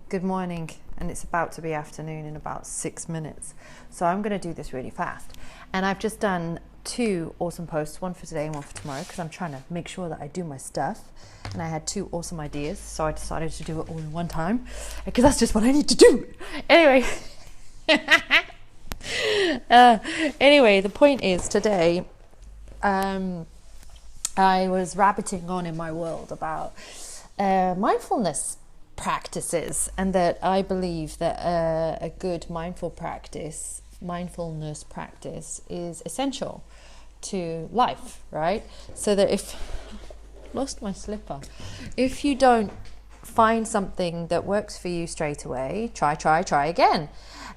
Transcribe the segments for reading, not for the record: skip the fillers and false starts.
Good morning, and it's about to be afternoon in about 6 minutes. So I'm going to do this really fast. And I've just done 2 awesome posts, one for today and one for tomorrow, because I'm trying to make sure that I do my stuff. And I had 2 awesome ideas, so I decided to do it all in one time, because that's just what I need to do. Anyway, the point is today, I was rabbiting on in my world about mindfulness practices, and that I believe that a good mindfulness practice is essential to life, right? So that if you don't find something that works for you straight away, try again.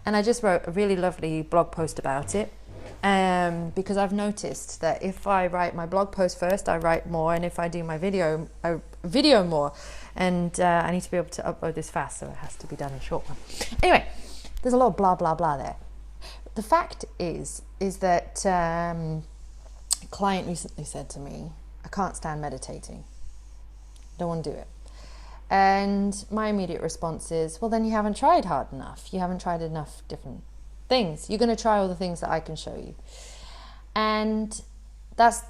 And I just wrote a really lovely blog post about it, because I've noticed that if I write my blog post first, I write more, and if I do my video, I video more. And I need to be able to upload this fast, so it has to be done in a short one. Anyway, there's a lot of blah blah blah there. The fact is that a client recently said to me, I can't stand meditating, don't want to do it. And my immediate response is, well, then you haven't tried hard enough, you haven't tried enough different things. You're going to try all the things that I can show you. And that's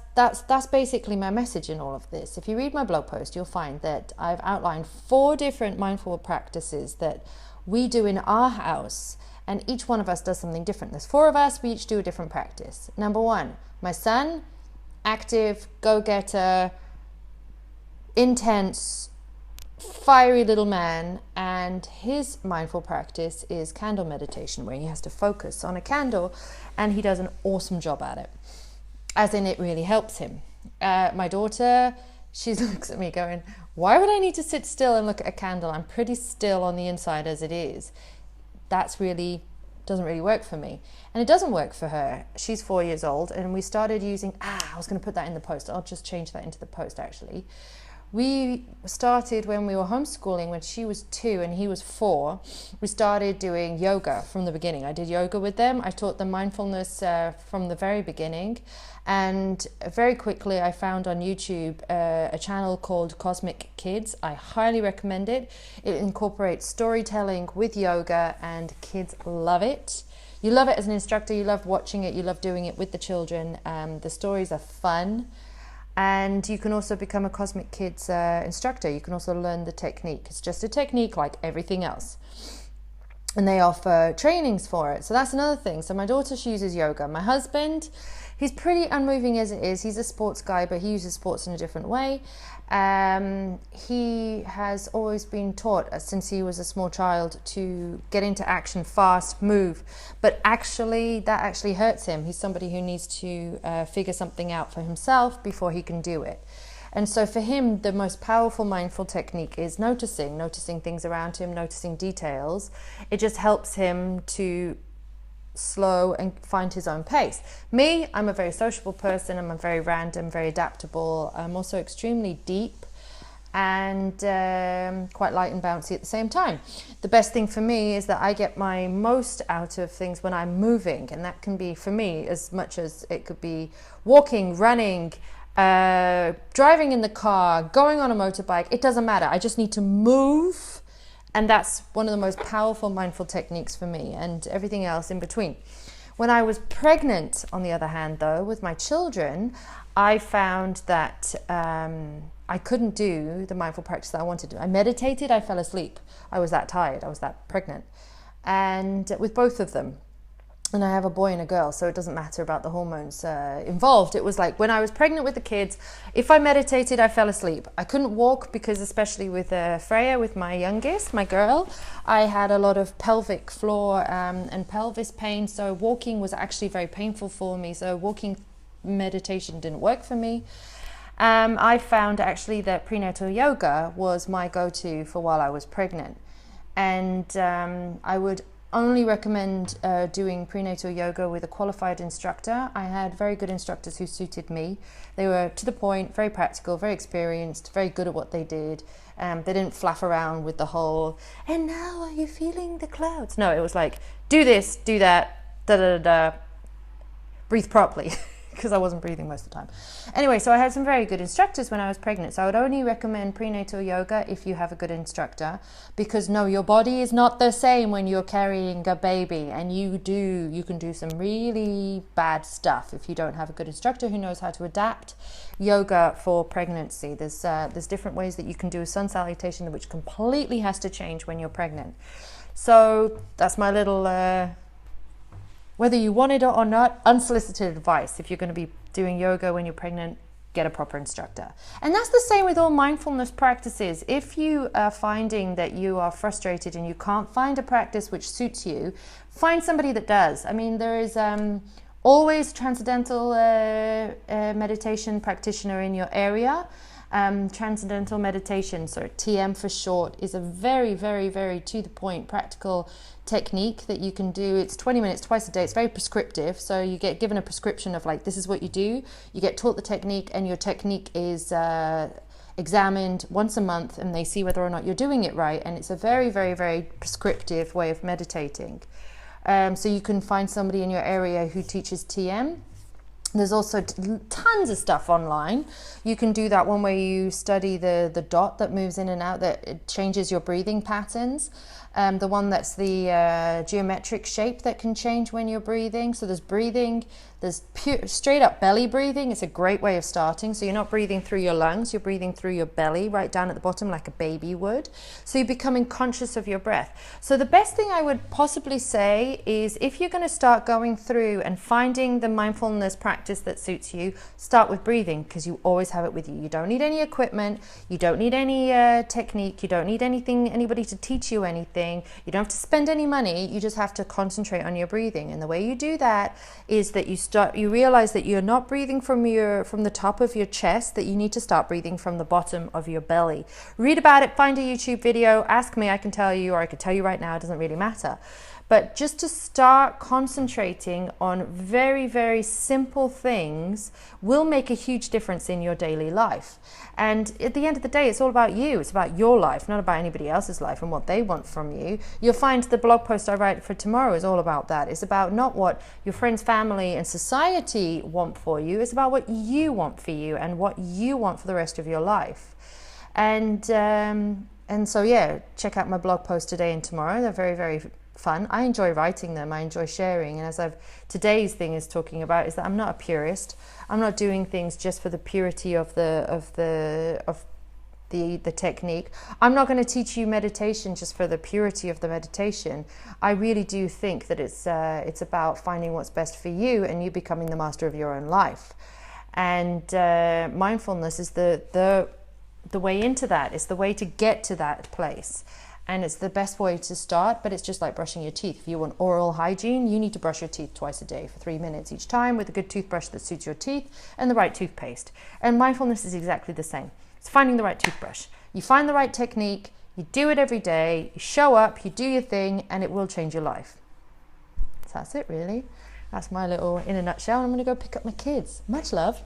basically my message in all of this. If you read my blog post, you'll find that I've outlined 4 different mindful practices that we do in our house, and each one of us does something different. There's 4 of us, we each do a different practice. Number 1, my son, active, go-getter, intense, fiery little man, and his mindful practice is candle meditation, where he has to focus on a candle, and he does an awesome job at it. As in, it really helps him. My daughter, she looks at me going, why would I need to sit still and look at a candle? I'm pretty still on the inside as it is. Doesn't really work for me. And it doesn't work for her. She's 4 years old, and we started using, I was going to put that in the post. I'll just change that into the post, actually. We started when we were homeschooling, when she was 2 and he was 4. We started doing yoga from the beginning. I did yoga with them. I taught them mindfulness from the very beginning. And very quickly I found on YouTube a channel called Cosmic Kids. I highly recommend it. It incorporates storytelling with yoga, and kids love it. You love it as an instructor. You love watching it. You love doing it with the children. The stories are fun. And you can also become a Cosmic Kids instructor. You can also learn the technique. It's just a technique like everything else. And they offer trainings for it. So that's another thing. So my daughter, she uses yoga. My husband, he's pretty unmoving as it is. He's a sports guy, but he uses sports in a different way. He has always been taught since he was a small child to get into action fast, move. But that actually hurts him. He's somebody who needs to figure something out for himself before he can do it. And so for him, the most powerful mindful technique is noticing things around him, noticing details. It just helps him to slow and find his own pace. Me, I'm a very sociable person. I'm a very random, very adaptable. I'm also extremely deep and quite light and bouncy at the same time. The best thing for me is that I get my most out of things when I'm moving, and that can be for me as much as it could be walking, running, driving in the car, going on a motorbike. It doesn't matter. I just need to move. And that's one of the most powerful mindful techniques for me, and everything else in between. When I was pregnant, on the other hand, though, with my children, I found that I couldn't do the mindful practice that I wanted to do. I meditated, I fell asleep. I was that tired, I was that pregnant. And with both of them. And I have a boy and a girl, so it doesn't matter about the hormones involved. It was like when I was pregnant with the kids, if I meditated, I fell asleep. I couldn't walk because, especially with Freya, with my youngest, my girl, I had a lot of pelvic floor and pelvis pain. So walking was actually very painful for me. So walking meditation didn't work for me. I found actually that prenatal yoga was my go-to for while I was pregnant. And I would only recommend doing prenatal yoga with a qualified instructor. I had very good instructors who suited me. They were to the point, very practical, very experienced, very good at what they did. They didn't flaff around with the whole, and now are you feeling the clouds? No, it was like, do this, do that, da da da da, breathe properly. because I wasn't breathing most of the time. Anyway, so I had some very good instructors when I was pregnant. So I would only recommend prenatal yoga if you have a good instructor, because no, your body is not the same when you're carrying a baby, and you can do some really bad stuff if you don't have a good instructor who knows how to adapt yoga for pregnancy. There's different ways that you can do a sun salutation, which completely has to change when you're pregnant. So that's my little whether you want it or not, unsolicited advice. If you're going to be doing yoga when you're pregnant, get a proper instructor. And that's the same with all mindfulness practices. If you are finding that you are frustrated and you can't find a practice which suits you, find somebody that does. I mean, there is always transcendental meditation practitioner in your area. Transcendental meditation, so TM for short, is a very, very, very to the point, practical technique that you can do. It's 20 minutes twice a day. It's very prescriptive, so you get given a prescription of like, this is what you do. You get taught the technique, and your technique is examined once a month, and they see whether or not you're doing it right. And it's a very, very, very prescriptive way of meditating. So you can find somebody in your area who teaches TM. There's also tons of stuff online. You can do that one where you study the dot that moves in and out, that it changes your breathing patterns. The one that's the geometric shape that can change when you're breathing. So there's breathing, there's pure, straight up belly breathing. It's a great way of starting. So you're not breathing through your lungs, you're breathing through your belly, right down at the bottom like a baby would. So you're becoming conscious of your breath. So the best thing I would possibly say is, if you're going to start going through and finding the mindfulness practice that suits you, start with breathing, because you always have it with you. You don't need any equipment, you don't need any technique, you don't need anybody to teach you anything, you don't have to spend any money, you just have to concentrate on your breathing. And the way you do that is that you realize that you're not breathing from the top of your chest, that you need to start breathing from the bottom of your belly. Read about it, find a YouTube video, ask me, I can tell you, or I could tell you right now, it doesn't really matter. But just to start concentrating on very, very simple things will make a huge difference in your daily life. And at the end of the day, it's all about you. It's about your life, not about anybody else's life and what they want from you. You'll find the blog post I write for tomorrow is all about that. It's about not what your friends, family, and society want for you. It's about what you want for you and what you want for the rest of your life. And so, yeah, check out my blog post today and tomorrow. They're very, very fun. I enjoy writing them. I enjoy sharing. And today's thing is talking about is that I'm not a purist. I'm not doing things just for the purity of the technique. I'm not going to teach you meditation just for the purity of the meditation. I really do think that it's about finding what's best for you and you becoming the master of your own life. And mindfulness is the way into that. It's the way to get to that place. And it's the best way to start, but it's just like brushing your teeth. If you want oral hygiene, you need to brush your teeth twice a day for 3 minutes each time with a good toothbrush that suits your teeth and the right toothpaste. And mindfulness is exactly the same. It's finding the right toothbrush. You find the right technique, you do it every day, you show up, you do your thing, and it will change your life. So that's it, really. That's my little in a nutshell. I'm going to go pick up my kids. Much love.